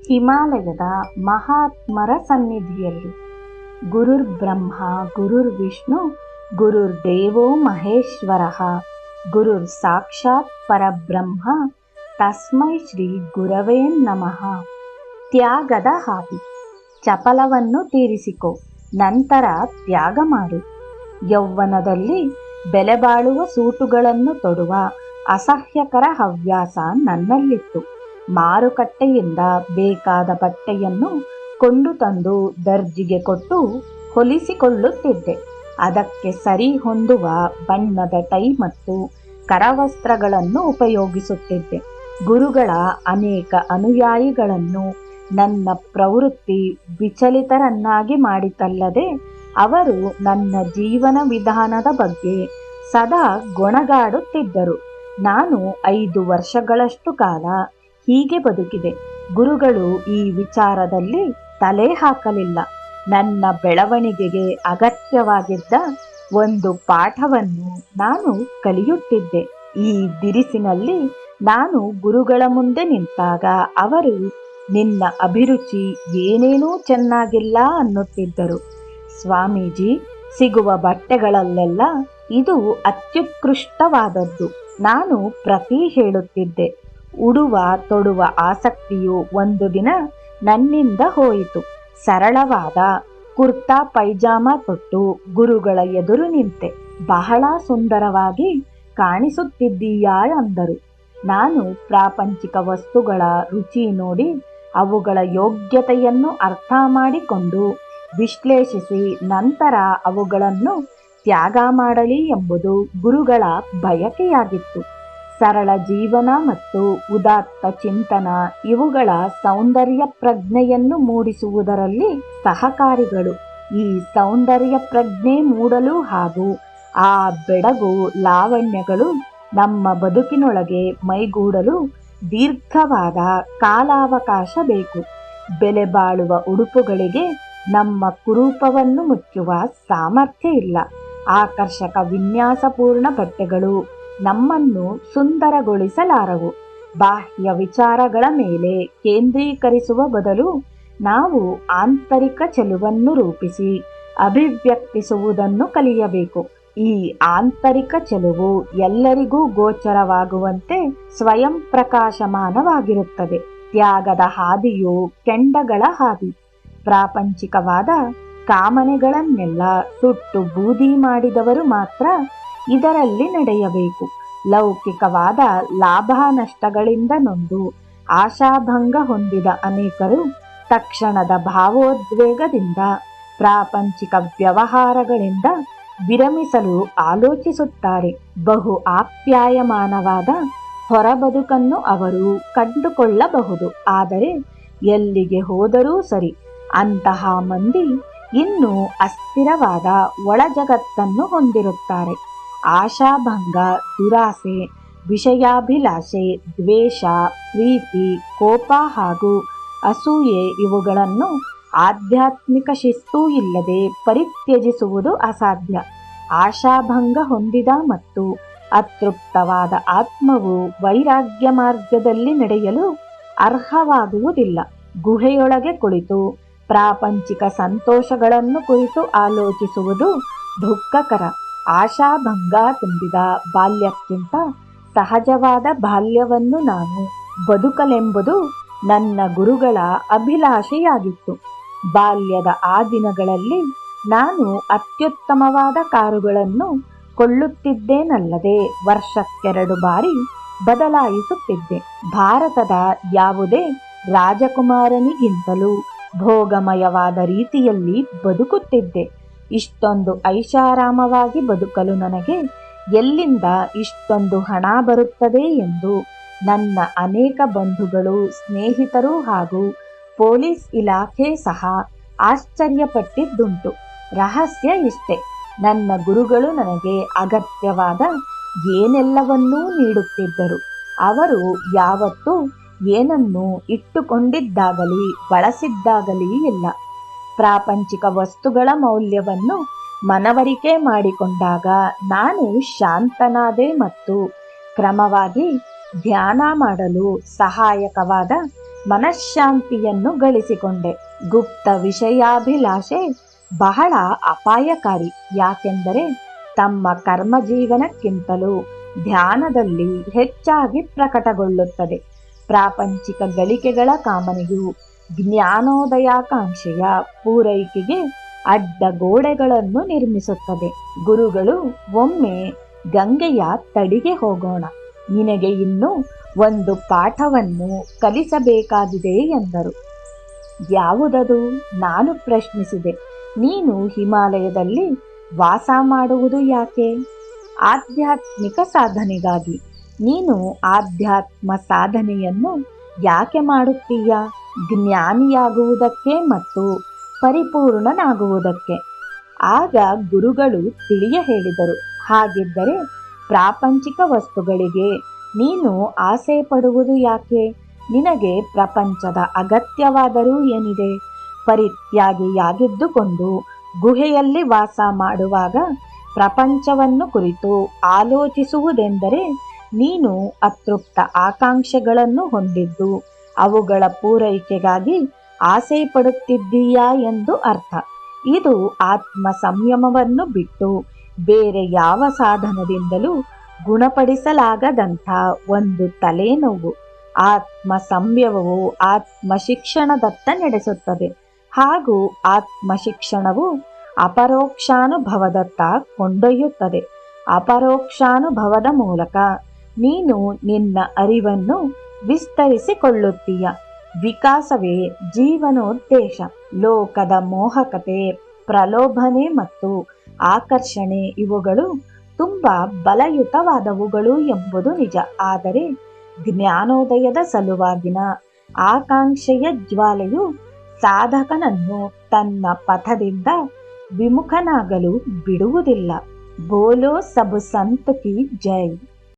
ಹಿಮಾಲಯದ ಮಹಾತ್ಮರ ಸನ್ನಿಧಿಯಲ್ಲಿ ಗುರುರ್ ಬ್ರಹ್ಮ ಗುರುರ್ ವಿಷ್ಣು ಗುರುರ್ ದೇವೋ ಮಹೇಶ್ವರ ಗುರುರ್ ಸಾಕ್ಷಾತ್ ಪರಬ್ರಹ್ಮ ತಸ್ಮೈ ಶ್ರೀ ಗುರವೇ ನಮಃ. ತ್ಯಾಗದ ಹಾದಿ. ಚಪಲವನ್ನು ತೀರಿಸಿಕೊ, ನಂತರ ತ್ಯಾಗ ಮಾಡು. ಯೌವನದಲ್ಲಿ ಬೆಲೆಬಾಳುವ ಸೂಟುಗಳನ್ನು ತೊಡುವ ಅಸಹ್ಯಕರ ಹವ್ಯಾಸ ನನ್ನಲ್ಲಿತ್ತು. ಮಾರುಕಟ್ಟೆಯಿಂದ ಬೇಕಾದ ಬಟ್ಟೆಯನ್ನು ಕೊಂಡು ತಂದು ದರ್ಜಿಗೆ ಕೊಟ್ಟು ಹೊಲಿಸಿಕೊಳ್ಳುತ್ತಿದ್ದೆ. ಅದಕ್ಕೆ ಸರಿ ಹೊಂದುವ ಬಣ್ಣದ ಟೈ ಮತ್ತು ಕರವಸ್ತ್ರಗಳನ್ನು ಉಪಯೋಗಿಸುತ್ತಿದ್ದೆ. ಗುರುಗಳ ಅನೇಕ ಅನುಯಾಯಿಗಳನ್ನು ನನ್ನ ಪ್ರವೃತ್ತಿ ವಿಚಲಿತರನ್ನಾಗಿ ಮಾಡಿತಲ್ಲದೆ, ಅವರು ನನ್ನ ಜೀವನ ವಿಧಾನದ ಬಗ್ಗೆ ಸದಾ ಗೊಣಗಾಡುತ್ತಿದ್ದರು. ನಾನು 5 ವರ್ಷಗಳಷ್ಟು ಕಾಲ ಹೀಗೆ ಬದುಕಿದೆ. ಗುರುಗಳು ಈ ವಿಚಾರದಲ್ಲಿ ತಲೆ ಹಾಕಲಿಲ್ಲ. ನನ್ನ ಬೆಳವಣಿಗೆಗೆ ಅಗತ್ಯವಾಗಿದ್ದ ಒಂದು ಪಾಠವನ್ನು ನಾನು ಕಲಿಯುತ್ತಿದ್ದೆ. ಈ ದಿರಿಸಿನಲ್ಲಿ ನಾನು ಗುರುಗಳ ಮುಂದೆ ನಿಂತಾಗ ಅವರು, ನಿನ್ನ ಅಭಿರುಚಿ ಏನೇನೂ ಚೆನ್ನಾಗಿಲ್ಲ ಅನ್ನುತ್ತಿದ್ದರು. ಸ್ವಾಮೀಜಿ, ಸಿಗುವ ಬಟ್ಟೆಗಳಲ್ಲೆಲ್ಲ ಇದು ಅತ್ಯುತ್ಕೃಷ್ಟವಾದದ್ದು. ನಾನು ಪ್ರತಿ ಹೇಳುತ್ತಿದ್ದೆ. ಉಡುವ ತೊಡುವ ಆಸಕ್ತಿಯು ಒಂದು ದಿನ ನನ್ನಿಂದ ಹೋಯಿತು. ಸರಳವಾದ ಕುರ್ತಾ ಪೈಜಾಮ ತೊಟ್ಟು ಗುರುಗಳ ಎದುರು ನಿಂತೆ. ಬಹಳ ಸುಂದರವಾಗಿ ಕಾಣಿಸುತ್ತಿದ್ದೀಯಾ ಅಂದರು. ನಾನು ಪ್ರಾಪಂಚಿಕ ವಸ್ತುಗಳ ರುಚಿ ನೋಡಿ ಅವುಗಳ ಯೋಗ್ಯತೆಯನ್ನು ಅರ್ಥ ಮಾಡಿಕೊಂಡು ವಿಶ್ಲೇಷಿಸಿ ನಂತರ ಅವುಗಳನ್ನು ತ್ಯಾಗ ಮಾಡಲಿ ಎಂಬುದು ಗುರುಗಳ ಬಯಕೆಯಾಗಿತ್ತು. ಸರಳ ಜೀವನ ಮತ್ತು ಉದಾತ್ತ ಚಿಂತನ ಇವುಗಳ ಸೌಂದರ್ಯ ಪ್ರಜ್ಞೆಯನ್ನು ಮೂಡಿಸುವುದರಲ್ಲಿ ಸಹಕಾರಿಗಳು. ಈ ಸೌಂದರ್ಯ ಪ್ರಜ್ಞೆ ಮೂಡಲು ಹಾಗೂ ಆ ಬೆಡಗು ಲಾವಣ್ಯಗಳು ನಮ್ಮ ಬದುಕಿನೊಳಗೆ ಮೈಗೂಡಲು ದೀರ್ಘವಾದ ಕಾಲಾವಕಾಶ ಬೇಕು. ಬೆಲೆ ಬಾಳುವ ಉಡುಪುಗಳಿಗೆ ನಮ್ಮ ಕುರೂಪವನ್ನು ಮುಚ್ಚುವ ಸಾಮರ್ಥ್ಯ ಇಲ್ಲ. ಆಕರ್ಷಕ ವಿನ್ಯಾಸಪೂರ್ಣ ಬಟ್ಟೆಗಳು ನಮ್ಮನ್ನು ಸುಂದರಗೊಳಿಸಲಾರವು. ಬಾಹ್ಯ ವಿಚಾರಗಳ ಮೇಲೆ ಕೇಂದ್ರೀಕರಿಸುವ ಬದಲು ನಾವು ಆಂತರಿಕ ಚೆಲುವನ್ನು ರೂಪಿಸಿ ಅಭಿವ್ಯಕ್ತಿಸುವುದನ್ನು ಕಲಿಯಬೇಕು. ಈ ಆಂತರಿಕ ಚೆಲುವು ಎಲ್ಲರಿಗೂ ಗೋಚರವಾಗುವಂತೆ ಸ್ವಯಂ ಪ್ರಕಾಶಮಾನವಾಗಿರುತ್ತದೆ. ತ್ಯಾಗದ ಹಾದಿಯು ಕೆಂಡಗಳ ಹಾದಿ. ಪ್ರಾಪಂಚಿಕವಾದ ಕಾಮನೆಗಳನ್ನೆಲ್ಲ ಸುಟ್ಟು ಬೂದಿ ಮಾಡಿದವರು ಮಾತ್ರ ಇದರಲ್ಲಿ ನಡೆಯಬೇಕು. ಲೌಕಿಕವಾದ ಲಾಭ ನಷ್ಟಗಳಿಂದ ನೊಂದು ಆಶಾಭಂಗ ಹೊಂದಿದ ಅನೇಕರು ತಕ್ಷಣದ ಭಾವೋದ್ವೇಗದಿಂದ ಪ್ರಾಪಂಚಿಕ ವ್ಯವಹಾರಗಳಿಂದ ವಿರಮಿಸಲು ಆಲೋಚಿಸುತ್ತಾರೆ. ಬಹು ಆಪ್ಯಾಯಮಾನವಾದ ಹೊರಬದುಕನ್ನು ಅವರು ಕಂಡುಕೊಳ್ಳಬಹುದು. ಆದರೆ ಎಲ್ಲಿಗೆ ಹೋದರೂ ಸರಿ, ಅಂತಹ ಮಂದಿ ಇನ್ನೂ ಅಸ್ಥಿರವಾದ ಒಳ ಜಗತ್ತನ್ನು ಹೊಂದಿರುತ್ತಾರೆ. ಆಶಾಭಂಗ, ದುರಾಸೆ, ವಿಷಯಾಭಿಲಾಷೆ, ದ್ವೇಷ, ಪ್ರೀತಿ, ಕೋಪ ಹಾಗೂ ಅಸೂಯೆ ಇವುಗಳನ್ನು ಆಧ್ಯಾತ್ಮಿಕ ಶಿಸ್ತೂ ಇಲ್ಲದೆ ಪರಿತ್ಯಜಿಸುವುದು ಅಸಾಧ್ಯ. ಆಶಾಭಂಗ ಹೊಂದಿದ ಮತ್ತು ಅತೃಪ್ತವಾದ ಆತ್ಮವು ವೈರಾಗ್ಯ ಮಾರ್ಗದಲ್ಲಿ ನಡೆಯಲು ಅರ್ಹವಾಗುವುದಿಲ್ಲ. ಗುಹೆಯೊಳಗೆ ಕುಳಿತು ಪ್ರಾಪಂಚಿಕ ಸಂತೋಷಗಳನ್ನು ಕುರಿತು ಆಲೋಚಿಸುವುದು ದುಃಖಕರ. ಆಶಾಭಂಗ ತುಂಬಿದ ಬಾಲ್ಯಕ್ಕಿಂತ ಸಹಜವಾದ ಬಾಲ್ಯವನ್ನು ನಾನು ಬದುಕಲೆಂಬುದು ನನ್ನ ಗುರುಗಳ ಅಭಿಲಾಷೆಯಾಗಿತ್ತು. ಬಾಲ್ಯದ ಆ ದಿನಗಳಲ್ಲಿ ನಾನು ಅತ್ಯುತ್ತಮವಾದ ಕಾರುಗಳನ್ನು ಕೊಳ್ಳುತ್ತಿದ್ದೇನಲ್ಲದೆ ವರ್ಷಕ್ಕೆ 2 ಬಾರಿ ಬದಲಾಯಿಸುತ್ತಿದ್ದೆ. ಭಾರತದ ಯಾವುದೇ ರಾಜಕುಮಾರನಿಗಿಂತಲೂ ಭೋಗಮಯವಾದ ರೀತಿಯಲ್ಲಿ ಬದುಕುತ್ತಿದ್ದೆ. ಇಷ್ಟೊಂದು ಐಷಾರಾಮವಾಗಿ ಬದುಕಲು ನನಗೆ ಎಲ್ಲಿಂದ ಇಷ್ಟೊಂದು ಹಣ ಬರುತ್ತದೆ ಎಂದು ನನ್ನ ಅನೇಕ ಬಂಧುಗಳು, ಸ್ನೇಹಿತರು ಹಾಗೂ ಪೊಲೀಸ್ ಇಲಾಖೆ ಸಹ ಆಶ್ಚರ್ಯಪಟ್ಟಿದ್ದುಂಟು. ರಹಸ್ಯ ಇಷ್ಟೇ: ನನ್ನ ಗುರುಗಳು ನನಗೆ ಅಗತ್ಯವಾದ ಏನೆಲ್ಲವನ್ನೂ ನೀಡುತ್ತಿದ್ದರು. ಅವರು ಯಾವತ್ತೂ ಏನನ್ನೂ ಇಟ್ಟುಕೊಂಡಿದ್ದಾಗಲಿ ಬಳಸಿದ್ದಾಗಲಿ ಇಲ್ಲ. ಪ್ರಾಪಂಚಿಕ ವಸ್ತುಗಳ ಮೌಲ್ಯವನ್ನು ಮನವರಿಕೆ ಮಾಡಿಕೊಂಡಾಗ ನಾನು ಶಾಂತನಾದೆ ಮತ್ತು ಕ್ರಮವಾಗಿ ಧ್ಯಾನ ಮಾಡಲು ಸಹಾಯಕವಾದ ಮನಃಶಾಂತಿಯನ್ನು ಗಳಿಸಿಕೊಂಡೆ. ಗುಪ್ತ ವಿಷಯಾಭಿಲಾಷೆ ಬಹಳ ಅಪಾಯಕಾರಿ. ಯಾಕೆಂದರೆ ತಮ್ಮ ಕರ್ಮ ಜೀವನಕ್ಕಿಂತಲೂ ಧ್ಯಾನದಲ್ಲಿ ಹೆಚ್ಚಾಗಿ ಪ್ರಕಟಗೊಳ್ಳುತ್ತದೆ. ಪ್ರಾಪಂಚಿಕ ಗಳಿಕೆಗಳ ಕಾಮನೆಯು ಜ್ಞಾನೋದಯಾಕಾಂಕ್ಷೆಯ ಪೂರೈಕೆಗೆ ಅಡ್ಡಗೋಡೆಗಳನ್ನು ನಿರ್ಮಿಸುತ್ತದೆ. ಗುರುಗಳು ಒಮ್ಮೆ ಗಂಗೆಯ ತಡಿಗೆ ಹೋಗೋಣ, ನಿನಗೆ ಇನ್ನೂ ಒಂದು ಪಾಠವನ್ನು ಕಲಿಸಬೇಕಾಗಿದೆ ಎಂದರು. ಯಾವುದದು? ನಾನು ಪ್ರಶ್ನಿಸಿದೆ. ನೀನು ಹಿಮಾಲಯದಲ್ಲಿ ವಾಸ ಮಾಡುವುದು ಯಾಕೆ? ಆಧ್ಯಾತ್ಮಿಕ ಸಾಧನೆಗಾಗಿ. ನೀನು ಆಧ್ಯಾತ್ಮ ಸಾಧನೆಯನ್ನು ಯಾಕೆ ಮಾಡುತ್ತೀಯ? ಜ್ಞಾನಿಯಾಗುವುದಕ್ಕೆ ಮತ್ತು ಪರಿಪೂರ್ಣನಾಗುವುದಕ್ಕೆ. ಆಗ ಗುರುಗಳು ತಿಳಿಯ ಹೇಳಿದರು, ಹಾಗಿದ್ದರೆ ಪ್ರಾಪಂಚಿಕ ವಸ್ತುಗಳಿಗೆ ನೀನು ಆಸೆ ಪಡುವುದು ಯಾಕೆ? ನಿನಗೆ ಪ್ರಪಂಚದ ಅಗತ್ಯವಾದರೂ ಏನಿದೆ? ಪರಿತ್ಯಾಗಿಯಾಗಿದ್ದುಕೊಂಡು ಗುಹೆಯಲ್ಲಿ ವಾಸ ಮಾಡುವಾಗ ಪ್ರಪಂಚವನ್ನು ಕುರಿತು ಆಲೋಚಿಸುವುದೆಂದರೆ ನೀನು ಅತೃಪ್ತ ಆಕಾಂಕ್ಷೆಗಳನ್ನು ಹೊಂದಿದ್ದು ಅವುಗಳ ಪೂರೈಕೆಗಾಗಿ ಆಸೆ ಪಡುತ್ತಿದ್ದೀಯಾ ಎಂದು ಅರ್ಥ. ಇದು ಆತ್ಮ ಸಂಯಮವನ್ನು ಬಿಟ್ಟು ಬೇರೆ ಯಾವ ಸಾಧನದಿಂದಲೂ ಗುಣಪಡಿಸಲಾಗದಂಥ ಒಂದು ತಲೆನೋವು. ಆತ್ಮ ಸಂಯಮವು ಆತ್ಮ ಶಿಕ್ಷಣದತ್ತ ನಡೆಸುತ್ತದೆ, ಹಾಗೂ ಆತ್ಮ ಶಿಕ್ಷಣವು ಅಪರೋಕ್ಷಾನುಭವದತ್ತ ಕೊಂಡೊಯ್ಯುತ್ತದೆ. ಅಪರೋಕ್ಷಾನುಭವದ ಮೂಲಕ ನೀನು ನಿನ್ನ ಅರಿವನ್ನು ವಿಸ್ತರಿಸಿಕೊಳ್ಳುತ್ತೀಯ. ವಿಕಾಸವೇ ಜೀವನೋದ್ದೇಶ. ಲೋಕದ ಮೋಹಕತೆ, ಪ್ರಲೋಭನೆ ಮತ್ತು ಆಕರ್ಷಣೆ ಇವುಗಳು ತುಂಬ ಬಲಯುತವಾದವುಗಳು ಎಂಬುದು ನಿಜ. ಆದರೆ ಜ್ಞಾನೋದಯದ ಸಲುವಾಗಿನ ಆಕಾಂಕ್ಷೆಯ ಜ್ವಾಲೆಯು ಸಾಧಕನನ್ನು ತನ್ನ ಪಥದಿಂದ ವಿಮುಖನಾಗಲು ಬಿಡುವುದಿಲ್ಲ. ಬೋಲೋ ಸಬ್ ಸಂತ್ ಕಿ ಜೈ.